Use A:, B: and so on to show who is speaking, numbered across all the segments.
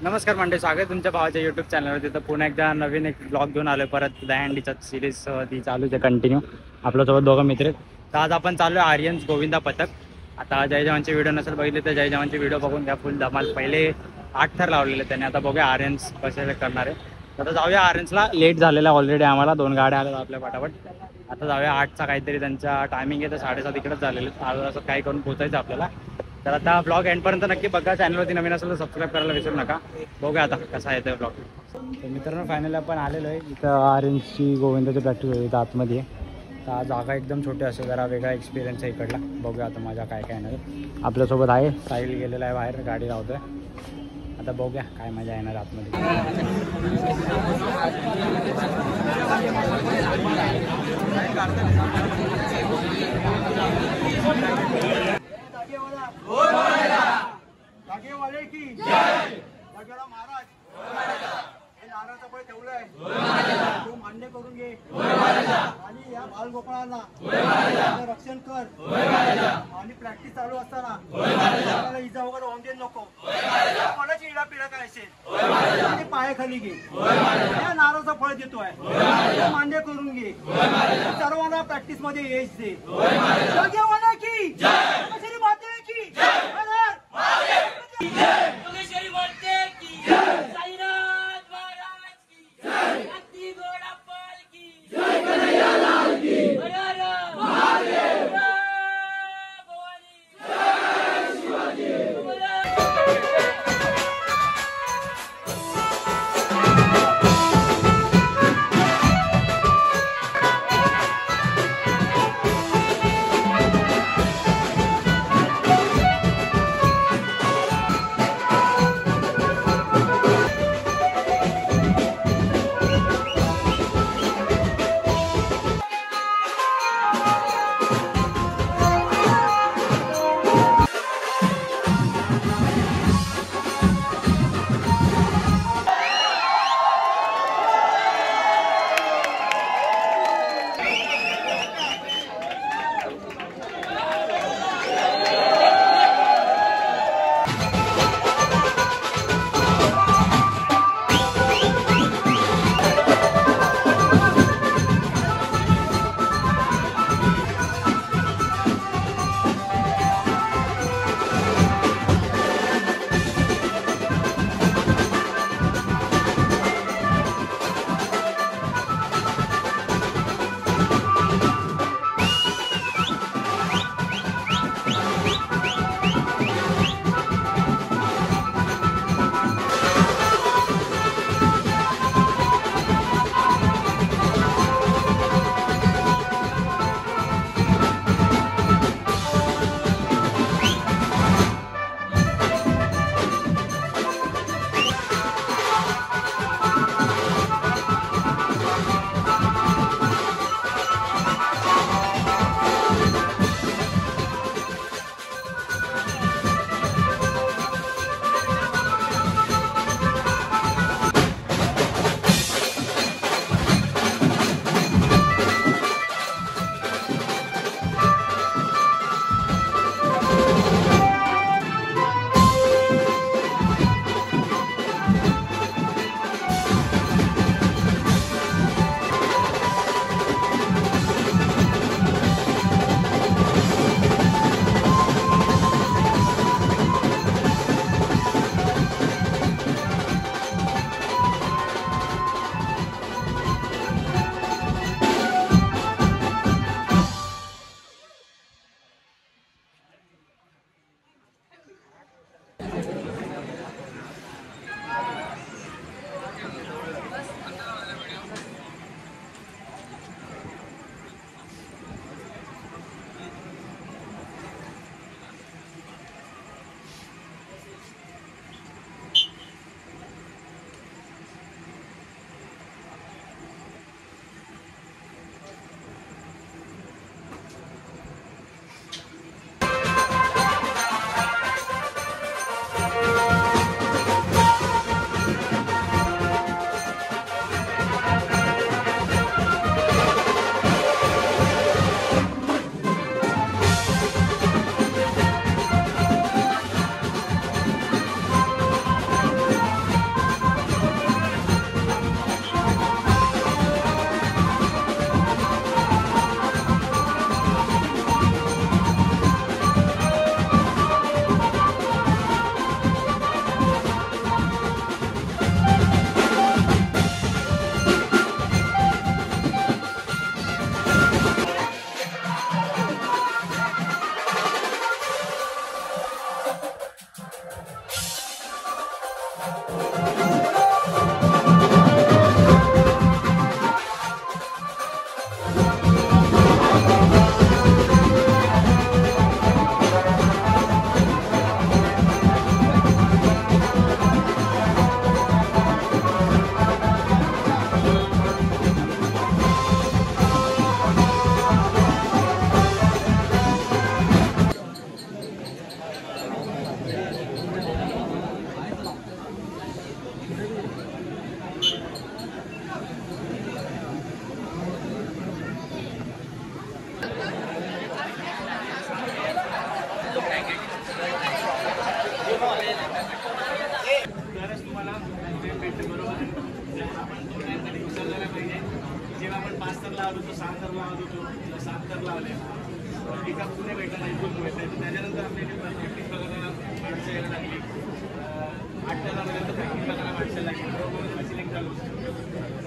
A: नमस्कार मंडळी, स्वागत आहे तुमच्या भावाच्या यूट्यूब चॅनलवरती. तर पुन्हा एकदा नवीन एक ब्लॉग घेऊन आलो परत. दहीहंडीच्या सिरीज ती चालूच आहे कंटिन्यू. आपल्यासोबत दोघं मित्र आहेत. तर आज आपण चालू आहे आर्यन्स गोविंदा पथक. आता जय जवानचे व्हिडिओ नसेल बघितले तर जय जवानचे व्हिडिओ बघून घ्या. फुल धमाल. पहिले 8 थर लावलेले त्याने. आता बघूया आर्यन्स कसे करणार आहे. आता जाऊया आर्यन्सला. लेट झालेला ऑलरेडी आम्हाला, 2 गाड्या आल्या आपल्या फटाफट. आता जाऊया 8चा काहीतरी त्यांचा टायमिंग आहे. तर 7:30 इकडेच झालेले. आज असं काही करून पोचायचं आपल्याला. तर आता ब्लॉग एंडपर्यंत नक्की बघा. चॅनलवरती नवीन असेल तर सबस्क्राईब करायला विसरू नका. बघूया आता कसा येतोय ब्लॉग. तर मित्रांनो, फायनली आपण आलेलो आहे इथं. आर्यन्सची गोविंदाची प्रॅक्टिस होती इथं आतमध्ये. तर जागा एकदम छोटी असेल, जरा वेगळा एक्सपिरियन्स आहे इकडला. बघूया आता माझ्या काय काय येणार आहे. आपल्यासोबत आहे साहिल, गेलेला आहे बाहेर, गाडी लावतोय. आता बघूया काय मजा येणार आतमध्ये.
B: जागेवाले की जय. जागेवाला महाराज हे नारळाचं फळ ठेवलंय, तू मान्य करून घे आणि या बालगोपाळांना रक्षण कर. आणि प्रॅक्टिस चालू असताना इजा वगैरे होऊन दे नको. कोणाची इडा पिढा काय असेल आणि पायाखाली घे. या नारळाचं फळ देतोय, ते मान्य करून घे. सर्वांना प्रॅक्टिस मध्ये यश दे. जागेवाला की जय. माते की जय.
C: योगेश्वरी माते की जय. साईनाथ महाराज की जय. अति घोड़ा पाल की जय. कन्हैया लाल की हर हर महादेव. भवानी जय. शिवाजी.
B: तरच तुम्हाला भेटते बरोबर. आपण तोंडांसाठी उचललेला पाहिजे. जेव्हा आपण 5 तर लावलो तो 7 तर लावत होतो, 7 तर लावले एका पुणे भेटला नाही, खूप भेटले. त्याच्यानंतर आपल्याला प्रॅक्टिस बघायला माणसं यायला लागली. 8 तर लावल्यानंतर प्रॅक्टिस बघायला माणसं लागली. बरोबर सिलेक्ट झालो.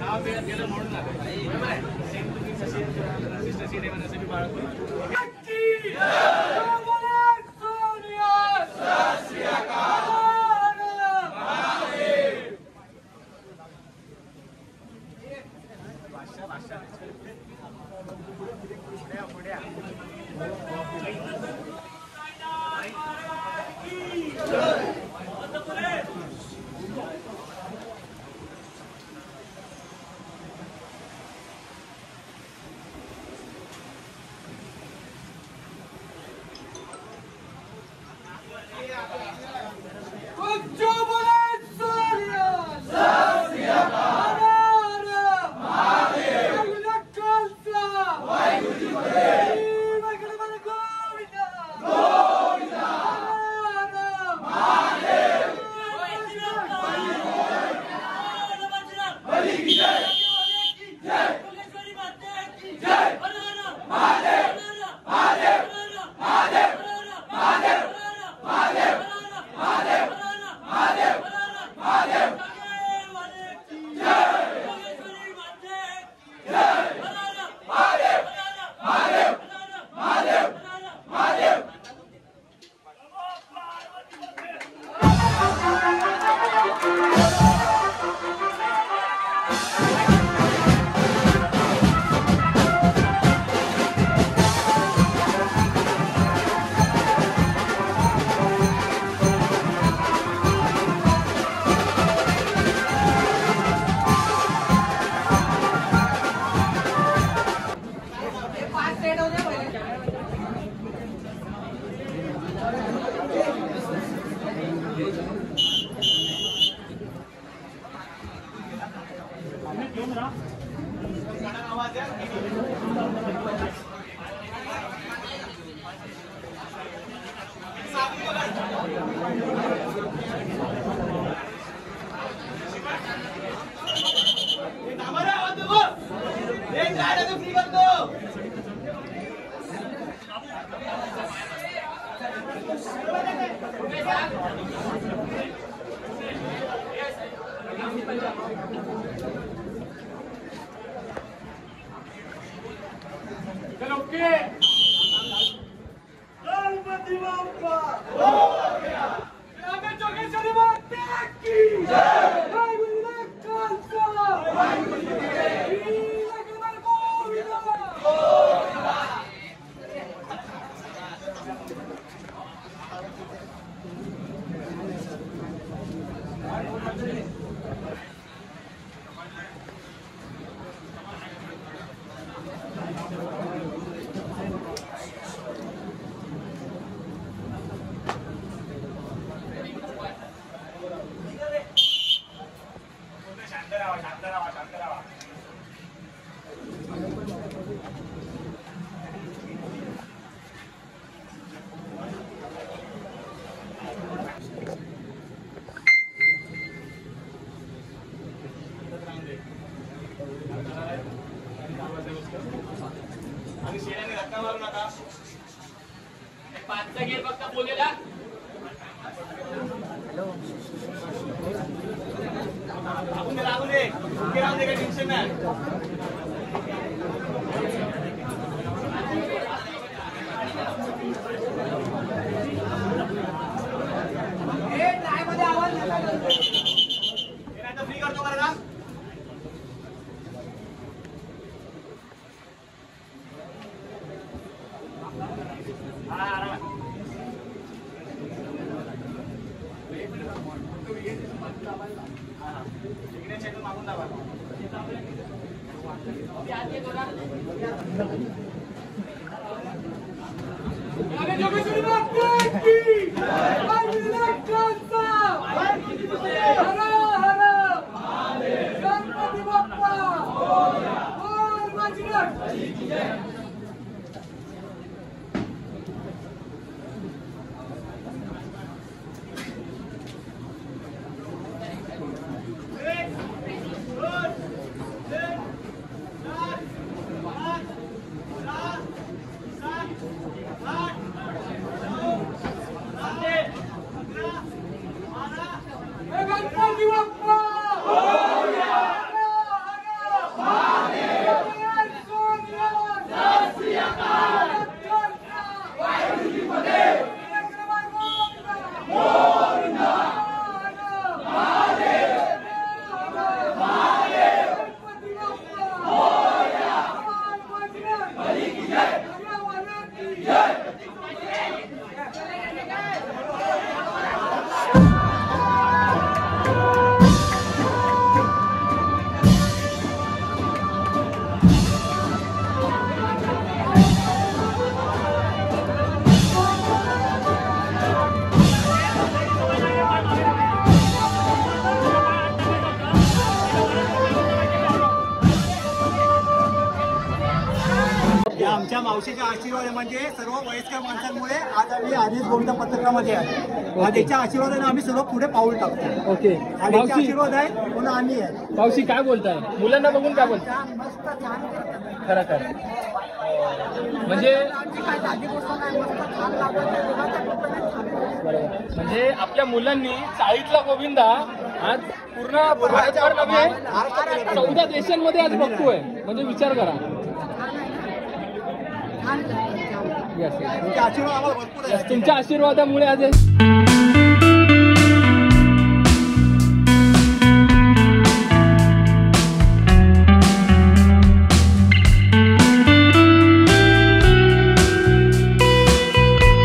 B: 6 वेळात गेलं म्हणून लागलं बरोबर आहे. सेम तुम्ही सिस्टर सिनेमा असं मी बाळगतो. आणि शेणाने धक्का मारू नका. 5चा गेअर फक्त बोलेला. लागू दे उभे राहू दे, काही टेन्शन नाही. आवाज या आमच्या मावशीच्या आशीर्वाद म्हणजे सर्व वयस्कर माणसांमुळे आज आम्ही आर्यन गोविंद पत्रकामध्ये आहे. आणि त्याच्या आशीर्वादाने आम्ही सर्व पुढे पाऊल टाकतो.
D: ओके
B: आणि त्याचे
D: मावशी
B: आशीर्वाद आहे म्हणून आम्ही आहे.
D: मावशी काय बोलताय मुलांना बघून काय बोलताय खरं खरं म्हणजे म्हणजे आपल्या मुलांनी चाळीतला गोविंदा आज पूर्ण भारतभर नव्हे 14 देशांमध्ये आज बघतोय म्हणजे विचार करा.
B: तुमचे आशीर्वाद आम्हाला भरपूर आहे.
D: तुमच्या आशीर्वादामुळे आज